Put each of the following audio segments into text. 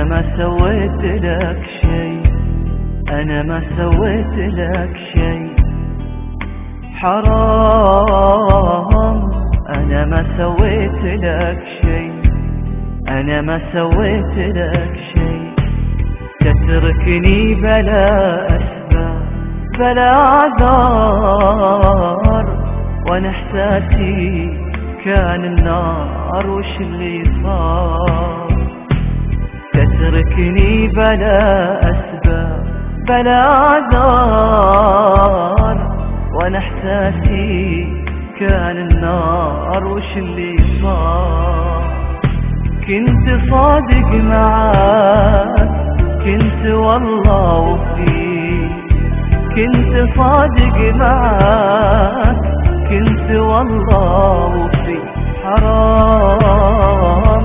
ما سويت لك شي، أنا ما سويت لك شي. حرام أنا ما سويت لك شي، أنا ما سويت لك شي. تتركني بلا أسباب بلا أعذار، وأنا إحساسي كان النار وش اللي صار. تتركني بلا أسباب بلا أعذار، وأنا إحساسي كان النار وش اللي صار. كنت صادق معاك، كنت والله وفيك، كنت صادق معاك، كنت والله وفيك. حرام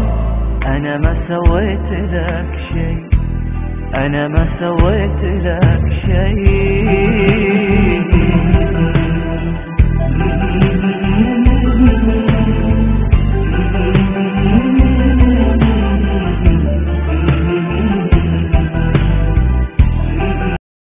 أنا ما سويت لك شي، أنا ما سويت لك شي.